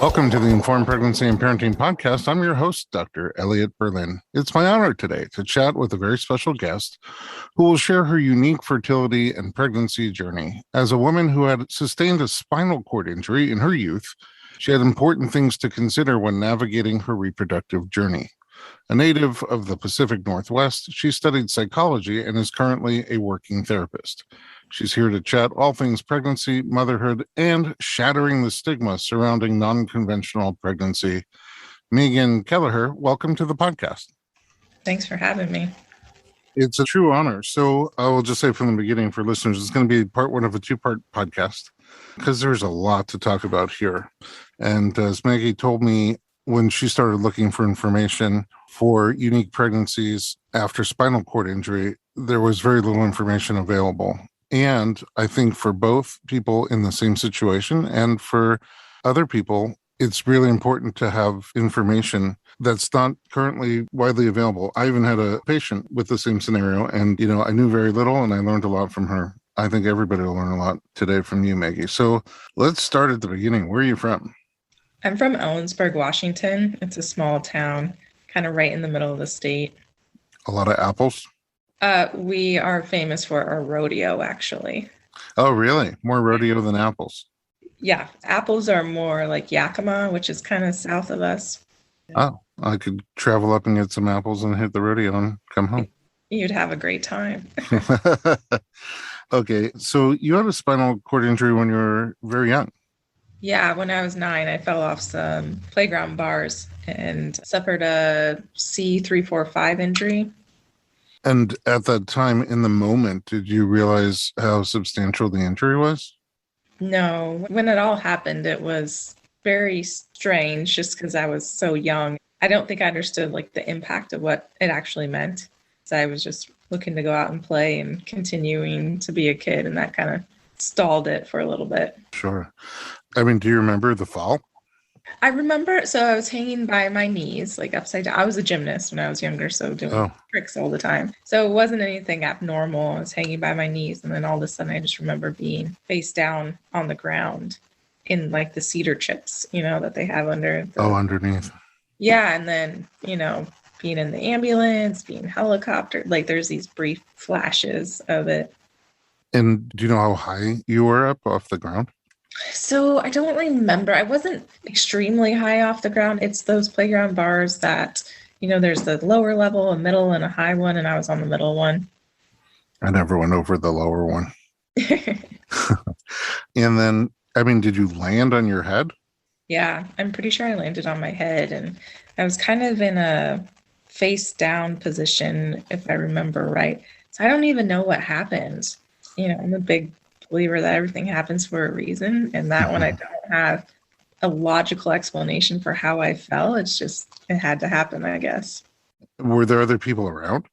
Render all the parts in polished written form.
Welcome to the Informed Pregnancy and Parenting Podcast. I'm your host, Dr. Elliot Berlin. It's my honor today to chat with a very special guest who will share her unique fertility and pregnancy journey. As a woman who had sustained a spinal cord injury in her youth, she had important things to consider when navigating her reproductive journey. A native of the Pacific Northwest, she studied psychology and is currently a working therapist. She's here to chat all things pregnancy, motherhood, and shattering the stigma surrounding non-conventional pregnancy. Meaghe Kelleher, welcome to the podcast. Thanks for having me. It's a true honor. So I will just say from the beginning for listeners, it's going to be part one of a two-part podcast because there's a lot to talk about here. And as Meaghe told me when she started looking for information for unique pregnancies after spinal cord injury, there was very little information available. And I think for both people in the same situation and for other people, it's really important to have information that's not currently widely available. I even had a patient with the same scenario, and I knew very little and I learned a lot from her. I think everybody will learn a lot today from you, Meaghe. So let's start at the beginning. Where are you from? I'm from Ellensburg, Washington. It's a small town, kind of right in the middle of the state. A lot of apples? We are famous for our rodeo, actually. Oh, really? More rodeo than apples? Yeah. Apples are more like Yakima, which is kind of south of us. Oh, I could travel up and get some apples and hit the rodeo and come home. You'd have a great time. Okay. So you had a spinal cord injury when you were very young. Yeah. When I was 9, I fell off some playground bars and suffered a C345 injury. And at that time, in the moment, did you realize how substantial the injury was? No. When it all happened, it was very strange just because I was so young. I don't think I understood the impact of what it actually meant. So I was just looking to go out and play and continuing to be a kid, and that kind of stalled it for a little bit. Sure. I mean, do you remember the fall? I remember, so I was hanging by my knees, upside down. I was a gymnast when I was younger, so doing tricks all the time. So it wasn't anything abnormal. I was hanging by my knees, and then all of a sudden I just remember being face down on the ground in the cedar chips, that they have under. Underneath. Yeah, and then, being in the ambulance, being helicoptered, there's these brief flashes of it. And do you know how high you were up off the ground? So I don't remember. I wasn't extremely high off the ground. It's those playground bars that, there's the lower level, a middle, and a high one, and I was on the middle one. I never went over the lower one. And then, did you land on your head? Yeah, I'm pretty sure I landed on my head, and I was kind of in a face down position, if I remember right. So I don't even know what happened. I'm a big believer that everything happens for a reason, and that one I don't have a logical explanation for how I fell. It's just, it had to happen, I guess. Were there other people around?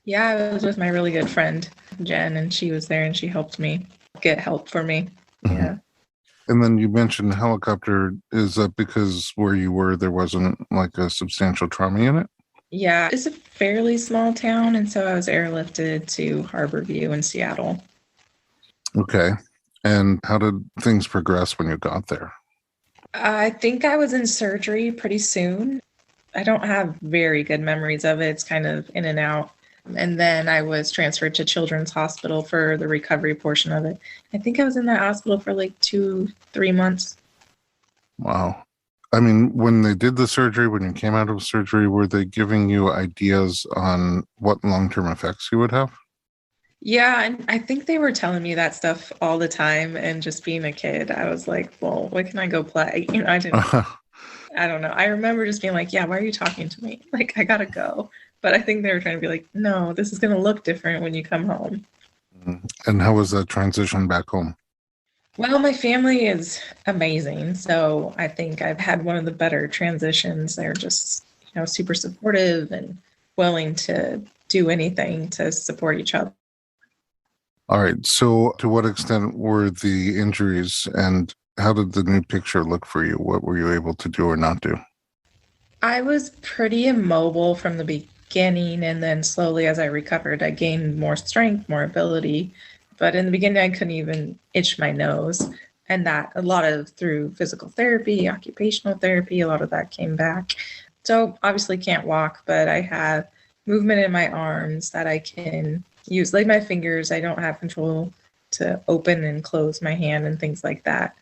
Yeah, I was with my really good friend, Jen, and she was there and she helped me get help for me. Mm-hmm. Yeah. And then you mentioned helicopter. Is that because where you were, there wasn't a substantial trauma unit? Yeah, it's a fairly small town, and so I was airlifted to Harborview in Seattle. Okay. And how did things progress when you got there? I think I was in surgery pretty soon. I don't have very good memories of it. It's kind of in and out. And then I was transferred to Children's Hospital for the recovery portion of it. I think I was in that hospital for 2-3 months. Wow. When they did the surgery, when you came out of surgery, were they giving you ideas on what long-term effects you would have? Yeah, and I think they were telling me that stuff all the time, and just being a kid, I was like, well, when can I go play? I don't know. I remember just being like, yeah, why are you talking to me? I gotta go. But I think they were trying to be like, no, this is going to look different when you come home. And how was that transition back home? Well, my family is amazing. So I think I've had one of the better transitions. They're just, super supportive and willing to do anything to support each other. All right. So to what extent were the injuries, and how did the new picture look for you? What were you able to do or not do? I was pretty immobile from the beginning, and then slowly as I recovered, I gained more strength, more ability. But in the beginning, I couldn't even itch my nose. And that a lot of through physical therapy, occupational therapy, a lot of that came back. So obviously can't walk, but I have movement in my arms that I can use. Like my fingers, I don't have control to open and close my hand and things like that.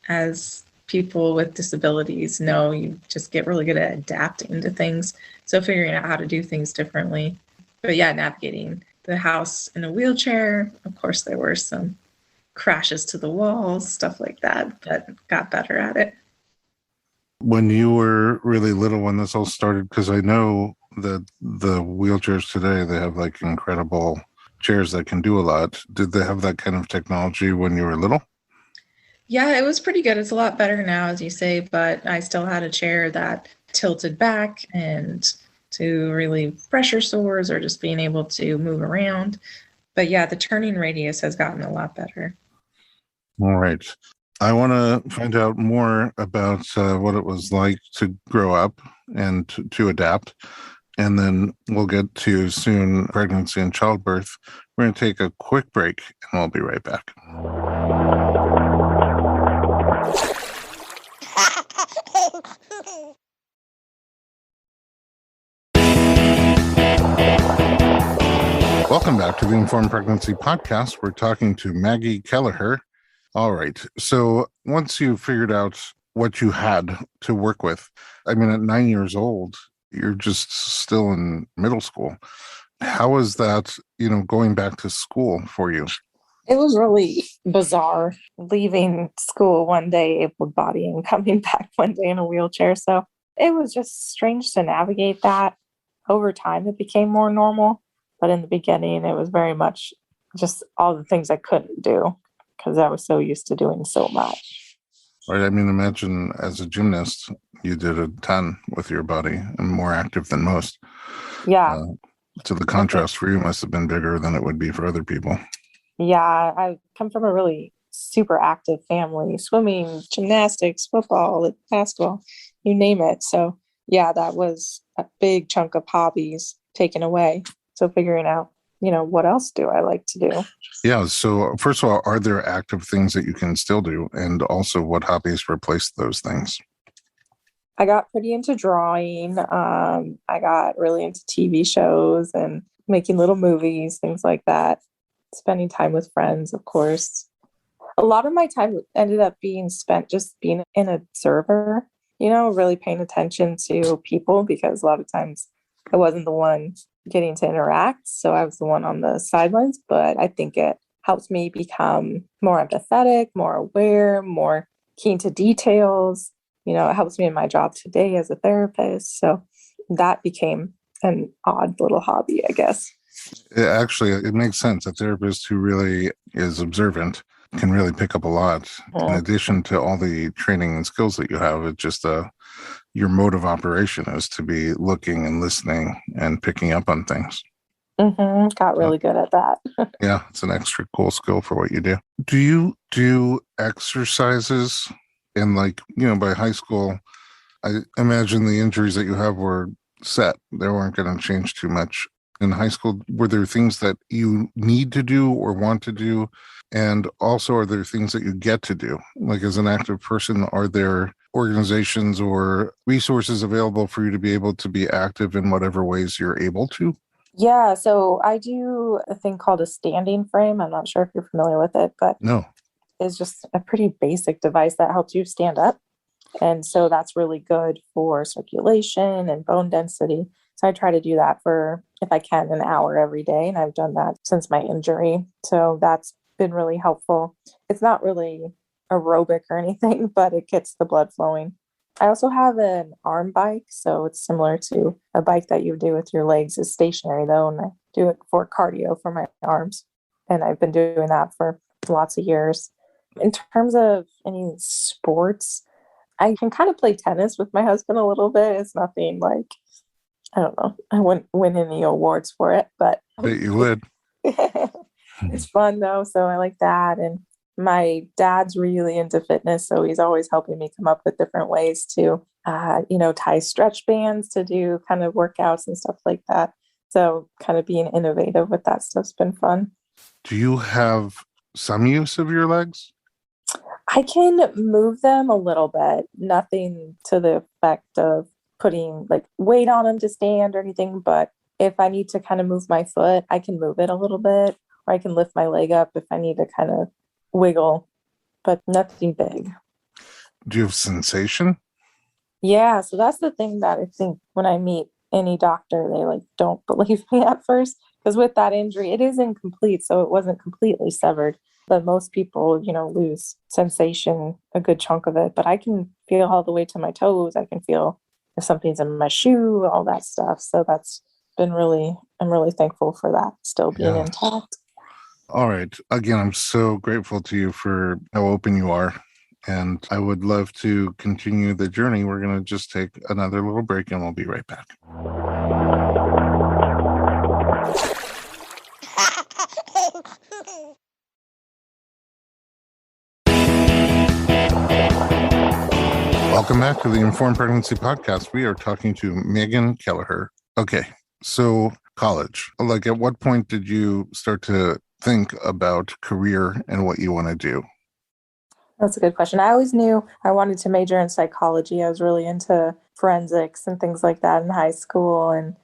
As people with disabilities know, you just get really good at adapting to things. So figuring out how to do things differently. But yeah, navigating the house in a wheelchair. Of course, there were some crashes to the walls, stuff like that, but got better at it. When you were really little when this all started, because I know that the wheelchairs today, they have like incredible chairs that can do a lot. Did they have that kind of technology when you were little? Yeah, it was pretty good. It's a lot better now, as you say, but I still had a chair that tilted back and to really pressure sores or just being able to move around. But yeah, the turning radius has gotten a lot better. All right. I want to find out more about what it was like to grow up and to adapt. And then we'll get to soon pregnancy and childbirth. We're going to take a quick break and we'll be right back. Welcome back to the Informed Pregnancy Podcast. We're talking to Meaghe Kelleher. All right. So once you figured out what you had to work with, I mean, at 9 years old, you're just still in middle school. How was that, going back to school for you? It was really bizarre leaving school one day able-bodied and coming back one day in a wheelchair. So it was just strange to navigate that. Over time, it became more normal. But in the beginning, it was very much just all the things I couldn't do because I was so used to doing so much. Right. I mean, imagine as a gymnast, you did a ton with your body and more active than most. Yeah. So the contrast for you must have been bigger than it would be for other people. Yeah. I come from a really super active family, swimming, gymnastics, football, basketball, you name it. So yeah, that was a big chunk of hobbies taken away. So figuring out, what else do I like to do? Yeah. So first of all, are there active things that you can still do? And also what hobbies replace those things? I got pretty into drawing. I got really into TV shows and making little movies, things like that. Spending time with friends, of course. A lot of my time ended up being spent just being an observer, really paying attention to people because a lot of times I wasn't the one getting to interact. So I was the one on the sidelines, but I think it helps me become more empathetic, more aware, more keen to details. It helps me in my job today as a therapist. So that became an odd little hobby, I guess. It makes sense. A therapist who really is observant can really pick up a lot. In addition to all the training and skills that you have, it's just your mode of operation is to be looking and listening and picking up on things. Got really good at that. Yeah, it's an extra cool skill for what you do. Do you do exercises? And by high school, I imagine the injuries that you have were set. They weren't going to change too much. In high school, were there things that you need to do or want to do? And also, are there things that you get to do? Like as an active person, are there organizations or resources available for you to be able to be active in whatever ways you're able to? Yeah, so I do a thing called a standing frame. I'm not sure if you're familiar with it, but No. It's just a pretty basic device that helps you stand up. And so that's really good for circulation and bone density. So I try to do that for, if I can, an hour every day. And I've done that since my injury. So that's been really helpful. It's not really aerobic or anything, but it gets the blood flowing. I also have an arm bike. So it's similar to a bike that you do with your legs. It's stationary though. And I do it for cardio for my arms. And I've been doing that for lots of years. In terms of any sports, I can kind of play tennis with my husband a little bit. It's nothing like, I don't know, I wouldn't win any awards for it, but I bet you would. It's fun though. So I like that. And my dad's really into fitness. So he's always helping me come up with different ways to, tie stretch bands to do kind of workouts and stuff like that. So kind of being innovative with that stuff's been fun. Do you have some use of your legs? I can move them a little bit, nothing to the effect of putting like weight on them to stand or anything. But if I need to kind of move my foot, I can move it a little bit, or I can lift my leg up if I need to kind of wiggle, but nothing big. Do you have sensation? Yeah, so that's the thing that I think when I meet any doctor, they like don't believe me at first because with that injury, it is incomplete, so it wasn't completely severed. But most people, lose sensation a good chunk of it. But I can feel all the way to my toes. I can feel if something's in my shoe, all that stuff. So that's been I'm really thankful for that still being Yeah. intact. All right. Again, I'm so grateful to you for how open you are. And I would love to continue the journey. We're going to just take another little break and we'll be right back. Welcome back to the Informed Pregnancy Podcast. We are talking to Meaghe Kelleher. Okay, so college. Like, at what point did you start to think about career and what you want to do? That's a good question. I always knew I wanted to major in psychology. I was really into forensics and things like that in high school. And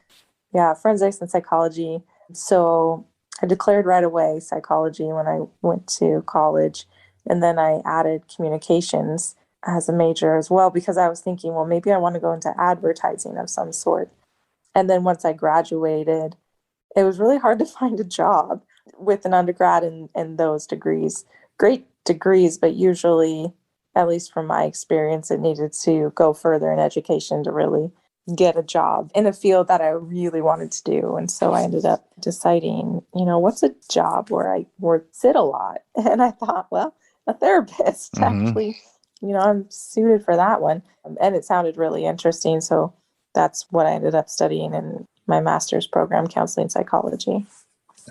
yeah, forensics and psychology. So I declared right away psychology when I went to college. And then I added communications as a major as well, because I was thinking, well, maybe I want to go into advertising of some sort. And then once I graduated, it was really hard to find a job with an undergrad and those degrees. Great degrees, but usually, at least from my experience, it needed to go further in education to really get a job in a field that I really wanted to do. And so I ended up deciding, what's a job where I sit a lot? And I thought, well, a therapist, actually, I'm suited for that one. And it sounded really interesting. So that's what I ended up studying in my master's program, counseling psychology.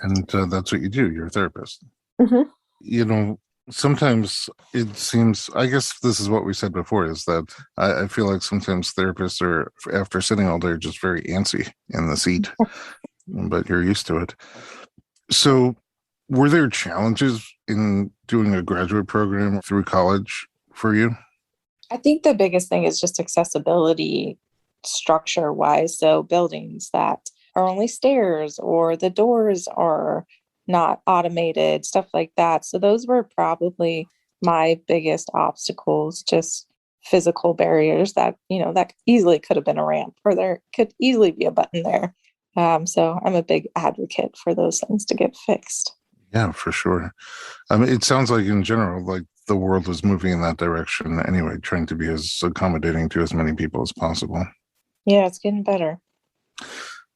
And that's what you do. You're a therapist. Mm-hmm. Sometimes it seems, I guess this is what we said before, is that I feel like sometimes therapists are, after sitting all day, just very antsy in the seat, but you're used to it. So were there challenges in doing a graduate program through college for you? I think the biggest thing is just accessibility structure wise. So buildings that are only stairs or the doors are not automated, stuff like that. So those were probably my biggest obstacles, just physical barriers that, that easily could have been a ramp or there could easily be a button there. So I'm a big advocate for those things to get fixed. Yeah, for sure. I mean, it sounds like in general, like the world is moving in that direction anyway, trying to be as accommodating to as many people as possible. Yeah, it's getting better.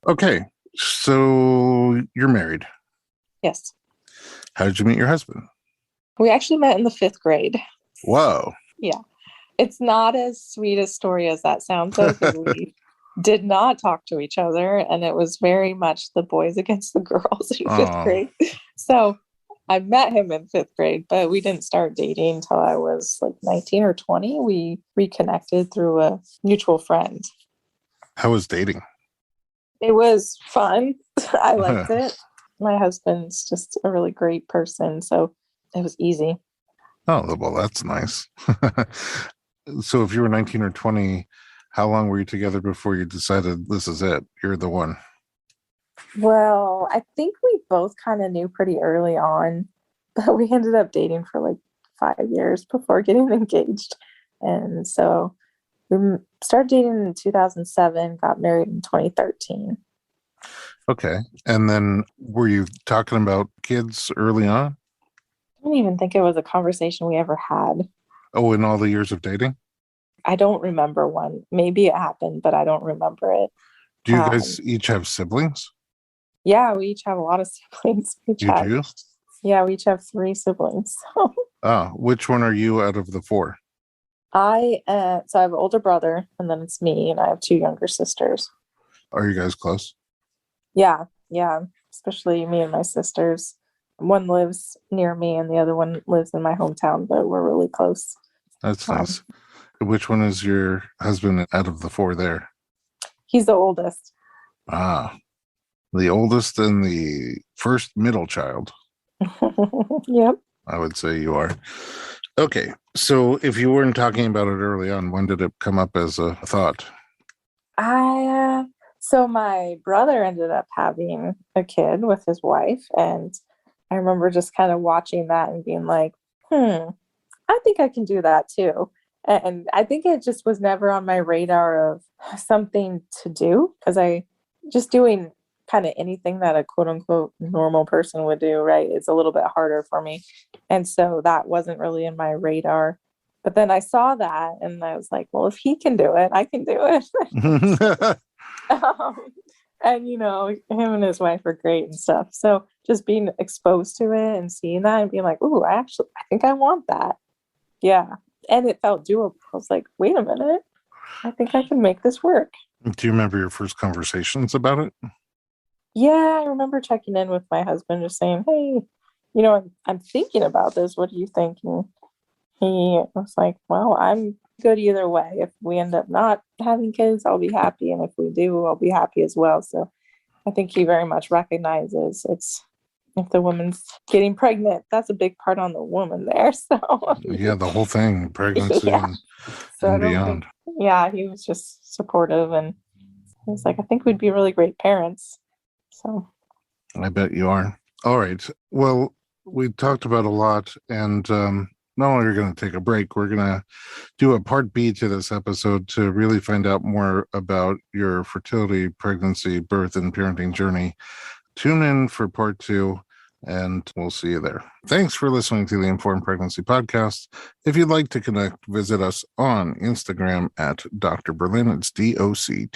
Okay, so you're married. Yes. How did you meet your husband? We actually met in the 5th grade. Whoa. Yeah. It's not as sweet a story as that sounds, though, because we did not talk to each other. And it was very much the boys against the girls in 5th grade. So I met him in 5th grade, but we didn't start dating until I was like 19 or 20. We reconnected through a mutual friend. How was dating? It was fun. I liked it. My husband's just a really great person, so it was easy. Oh, well, that's nice. So if you were 19 or 20, how long were you together before you decided this is it? You're the one. Well, I think we both kind of knew pretty early on, but we ended up dating for like 5 years before getting engaged. And so we started dating in 2007, got married in 2013. Okay. And then were you talking about kids early on? I don't even think it was a conversation we ever had. Oh, in all the years of dating? I don't remember one. Maybe it happened, but I don't remember it. Do you guys each have siblings? Yeah, we each have a lot of siblings. You do? Yeah, we each have 3 siblings. Which one are you out of the 4? So I have an older brother, and then it's me, and I have 2 younger sisters. Are you guys close? Yeah, especially me and my sisters. One lives near me, and the other one lives in my hometown, but we're really close. That's nice. Which one is your husband out of the 4 there? He's the oldest. The oldest and the first middle child. Yep. I would say you are. Okay. So if you weren't talking about it early on, when did it come up as a thought? So my brother ended up having a kid with his wife, and I remember just kind of watching that and being like, I think I can do that too. And I think it just was never on my radar of something to do, because I just doing kind of anything that a quote unquote normal person would do, right? It's a little bit harder for me. And so that wasn't really in my radar. But then I saw that and I was like, well, if he can do it, I can do it. um, and him and his wife are great and stuff. So just being exposed to it and seeing that and being like, ooh, I think I want that. Yeah. And it felt doable. I was like, wait a minute, I think I can make this work. Do you remember your first conversations about it? Yeah, I remember checking in with my husband, just saying, hey, I'm thinking about this. What do you think? And he was like, well, I'm good either way. If we end up not having kids, I'll be happy. And if we do, I'll be happy as well. So I think he very much recognizes if the woman's getting pregnant, that's a big part on the woman there. So Yeah, the whole thing, pregnancy yeah. and beyond. He was just supportive, and he was like, I think we'd be really great parents. So I bet you are. All right. Well, we talked about a lot, and not only are we going to take a break, we're going to do a part B to this episode to really find out more about your fertility, pregnancy, birth, and parenting journey. Tune in for part 2, and we'll see you there. Thanks for listening to the Informed Pregnancy Podcast. If you'd like to connect, visit us on Instagram at Dr. Berlin. It's DoctorBerlin.